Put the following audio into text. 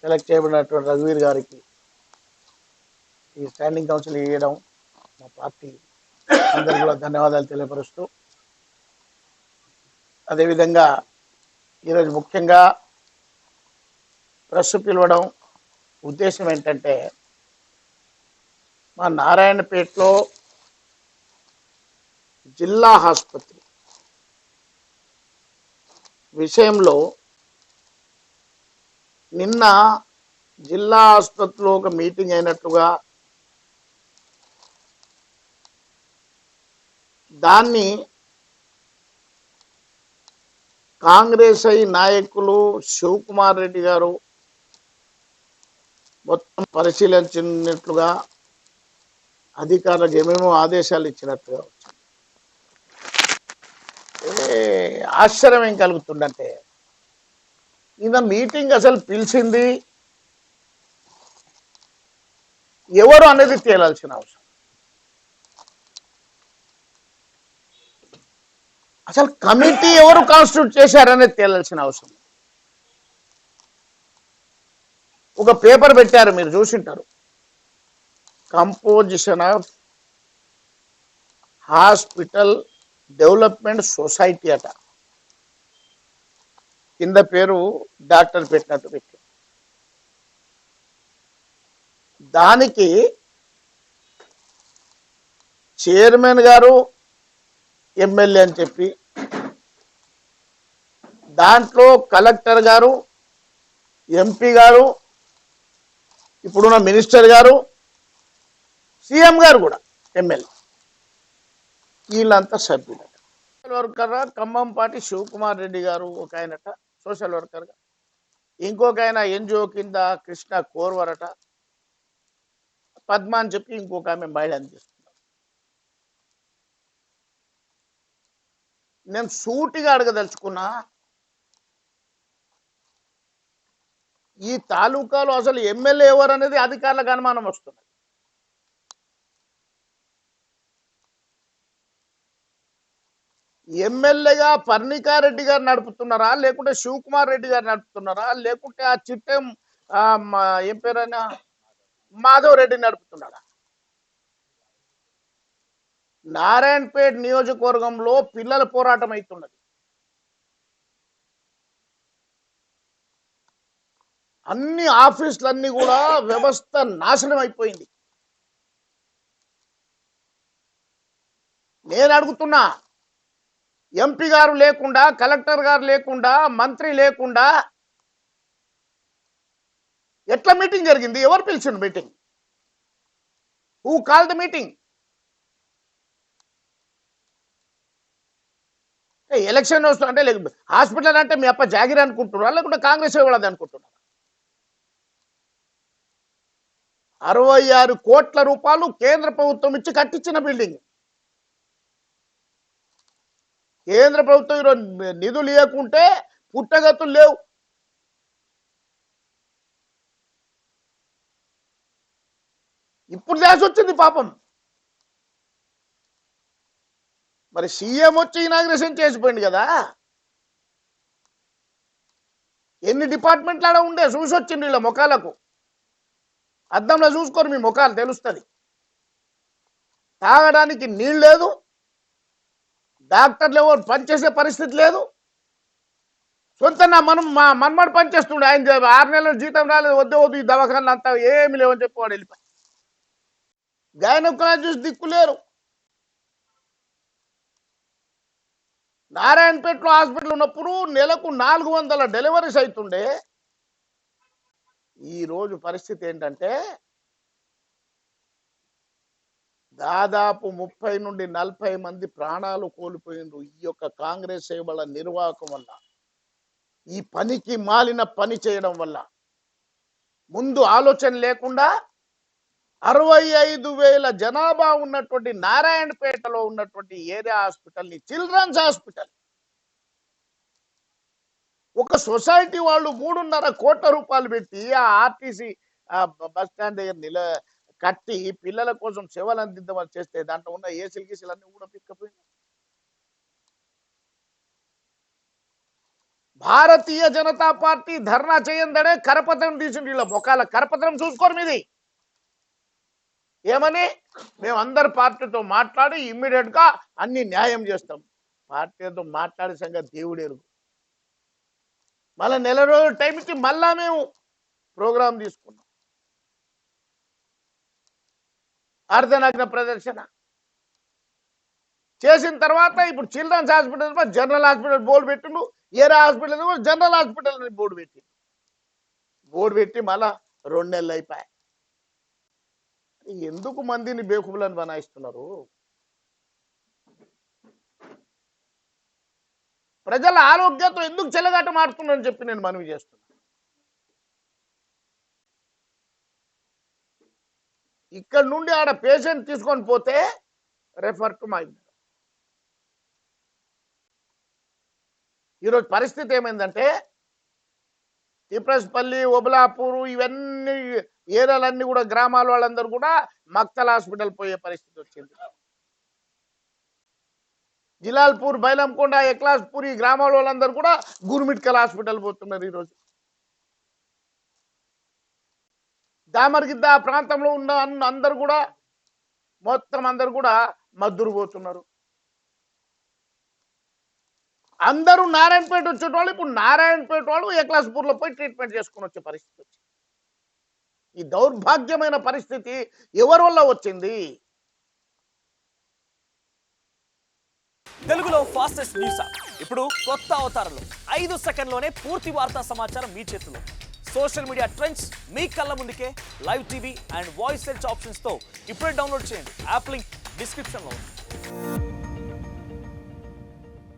Select చేయబడినటువంటి రఘువీర్ గారికి ఈ స్టాండింగ్ కౌన్సిల్ ఇవ్వడం మా పార్టీ అందరికీ కూడా ధన్యవాదాలు తెలియపరుస్తూ, అదేవిధంగా ఈరోజు ముఖ్యంగా ప్రెస్ పిలవడం ఉద్దేశం ఏంటంటే, మా నారాయణపేటలో జిల్లా ఆసుపత్రి విషయంలో నిన్న జిల్లా ఆసుపత్రిలో ఒక మీటింగ్ అయినట్లుగా దాన్ని కాంగ్రెస్ నాయకులు శివకుమార్ రెడ్డి గారు మొత్తం పరిశీలించినట్లుగా అధికారులకు ఏమేమో ఆదేశాలు ఇచ్చినట్లుగా ఆశ్చర్యం ఏం కలుగుతుందంటే, ఈయన మీటింగ్ అసలు పిలిచింది ఎవరు అనేది తేలాల్సిన అవసరం. అసలు కమిటీ ఎవరు కాన్స్టిట్యూట్ చేశారనేది తేలాల్సిన అవసరం. ఒక పేపర్ పెట్టారు, మీరు చూసింటారు, composition of hospital development society అట, కింద పేరు డాక్టర్ పెట్టినట్టు పెట్టి, దానికి చైర్మన్ గారు ఎమ్మెల్యే అని చెప్పి, దాంట్లో కలెక్టర్ గారు, ఎంపీ గారు, ఇప్పుడున్న మినిస్టర్ గారు, సీఎం గారు కూడా ఎమ్మెల్యే, వీళ్ళంతా సభ్యులు. సోషల్ వర్కర్ ఖమ్మంపాటి శివకుమార్ రెడ్డి గారు ఒక ఆయనట సోషల్ వర్కర్గా, ఇంకొక ఆయన ఎన్జిఓ కింద కృష్ణ కోర్వరట, పద్మ అని చెప్పి ఇంకొక ఆమె బయట అందిస్తున్నారు. నేను సూటిగా అడగదలుచుకున్నా, ఈ తాలూకాలో అసలు ఎమ్మెల్యే ఎవరు అనేది అధికారులకు అనుమానం వస్తుంది. ఎమ్మెల్యేగా పర్ణికారెడ్డి గారు నడుపుతున్నారా, లేకుంటే శివకుమార్ రెడ్డి గారు నడుపుతున్నారా, లేకుంటే ఆ చిట్టెం ఏం పేరైనా మాధవ్ రెడ్డి నడుపుతున్నారా? నారాయణపేట నియోజకవర్గంలో పిల్లల పోరాటం అవుతున్నది. అన్ని ఆఫీసులన్నీ కూడా వ్యవస్థ నాశనం అయిపోయింది. నేను అడుగుతున్నా, ఎంపీ గారు లేకుండా, కలెక్టర్ గారు లేకుండా, మంత్రి లేకుండా ఎట్లా మీటింగ్ జరిగింది? ఎవరు పిలిచిండు meeting? Who call the meeting? Election వస్తుంటే హాస్పిటల్ అంటే మీ అప్ప జాగిరి అనుకుంటున్నారా, లేకుంటే కాంగ్రెస్ ఇవ్వలేదు అనుకుంటున్నారా? 66 కోట్ల రూపాయలు కేంద్ర ప్రభుత్వం ఇచ్చి కట్టించిన బిల్డింగ్. కేంద్ర ప్రభుత్వం ఈరోజు నిధులు ఇవ్వకుంటే పుట్టగతులు లేవు. ఇప్పుడు దేశ వచ్చింది పాపం. మరి సీఎం వచ్చి ఇనాగ్రేషన్ చేసిపోయింది కదా. ఎన్ని డిపార్ట్మెంట్లు ఆడ ఉండే చూసి వచ్చింది వీళ్ళ ముఖాలకు. అద్దంలో చూసుకోరు, మీ ముఖాలు తెలుస్తుంది. తాగడానికి నీళ్ళు లేదు, డాక్టర్లు ఎవరు పనిచేసే పరిస్థితి లేదు. సొంతంగా మా మన్మడు పనిచేస్తుండే, ఆయన 6 నెలల జీతం రాలేదు, వద్దు ఈ దవాఖానలు అంతా ఏమి లేవని చెప్పి వాడు వెళ్ళిపోయి. గైనకాలజిస్ట్ దిక్కు లేరు. నారాయణపేటలో హాస్పిటల్ ఉన్నప్పుడు నెలకు 400 డెలివరీస్ అవుతుండే. ఈరోజు పరిస్థితి ఏంటంటే, దాదాపు 30 నుండి 40 మంది ప్రాణాలు కోల్పోయిండ్రు ఈ యొక్క కాంగ్రెస్ సేవల నిర్వాహకం వల్ల, ఈ పనికి మాలిన పని చేయడం వల్ల. ముందు ఆలోచన లేకుండా 65,000 జనాభా ఉన్నటువంటి నారాయణపేటలో ఉన్నటువంటి ఏరియా హాస్పిటల్ని చిల్డ్రన్స్ హాస్పిటల్, ఒక సొసైటీ వాళ్ళు 3.5 కోట్ల రూపాయలు పెట్టి ఆ ఆర్టీసీ బస్ స్టాండ్ దగ్గర కట్టి పిల్లల కోసం సేవలు అందిద్దామని చేస్తే దాంట్లో ఉన్న ఏసీలు గీసీలు అన్ని కూడా పిక్కపోయింది. భారతీయ జనతా పార్టీ ధర్నా చేయందనే కరపత్రం తీసింది. వీళ్ళ ముఖాల కరపత్రం చూసుకోరు మీది. ఏమని? మేము అందరు పార్టీతో మాట్లాడి ఇమ్మీడియట్ గా అన్ని న్యాయం చేస్తాం. పార్టీతో మాట్లాడే సంగతి దేవుడేరు. మళ్ళీ నెల రోజుల టైం ఇచ్చి మళ్ళా మేము ప్రోగ్రాం తీసుకున్నాం. అర్ధనగ్న ప్రదర్శన చేసిన తర్వాత ఇప్పుడు children's hospital general hospital board పెట్టిండు, ఏరే హాస్పిటల్ కూడా జనరల్ హాస్పిటల్ అని బోర్డు పెట్టి మళ్ళా 2 నెలలు అయిపోయాయి. ఎందుకు మందిని బేకుబులను బనాయిస్తున్నారు? ప్రజల ఆరోగ్యంతో ఎందుకు చెలగాట మారుతున్నారని చెప్పి నేను మనవి చేస్తున్నా. ఇక్కడ నుండి ఆడ పేషెంట్ తీసుకొని పోతే రెఫర్ టు మై. ఈరోజు పరిస్థితి ఏమైందంటే తిప్రస్పల్లి, ఒబలాపూరు ఇవన్నీ ఏరియాలన్నీ కూడా గ్రామాల వాళ్ళందరూ కూడా మక్తల్ హాస్పిటల్ పోయే పరిస్థితి వచ్చింది. జిలాల్పూర్, బైలంకొండ, ఎక్లాస్పూర్ ఈ గ్రామాల వాళ్ళందరూ కూడా గురుమిట్కల్ హాస్పిటల్ పోతున్నారు. ఈరోజు దామర్గిద్ద ప్రాంతంలో ఉన్న అందరు కూడా మొత్తం అందరు కూడా మద్దూరు పోతున్నారు. అందరూ నారాయణపేట వచ్చేటోళ్ళు ఇప్పుడు నారాయణపేట వాళ్ళు ఎక్లాస్పూర్లో పోయి ట్రీట్మెంట్ చేసుకుని వచ్చే పరిస్థితి వచ్చింది. ఈ దౌర్భాగ్యమైన పరిస్థితి ఎవరి వల్ల వచ్చింది? తెలుగులో ఫాస్టెస్ట్ న్యూస్ ఇప్పుడు కొత్త అవతారంలో 5 సెకండ్లోనే పూర్తి వార్తా సమాచారం మీ చేతిలో. సోషల్ మీడియా ట్రెండ్స్ మీ కళ్ళ ముందుకే live TV and voice search options తో ఇప్పుడే డౌన్లోడ్ చేయండి. యాప్ లింక్ డిస్క్రిప్షన్లో ఉంది.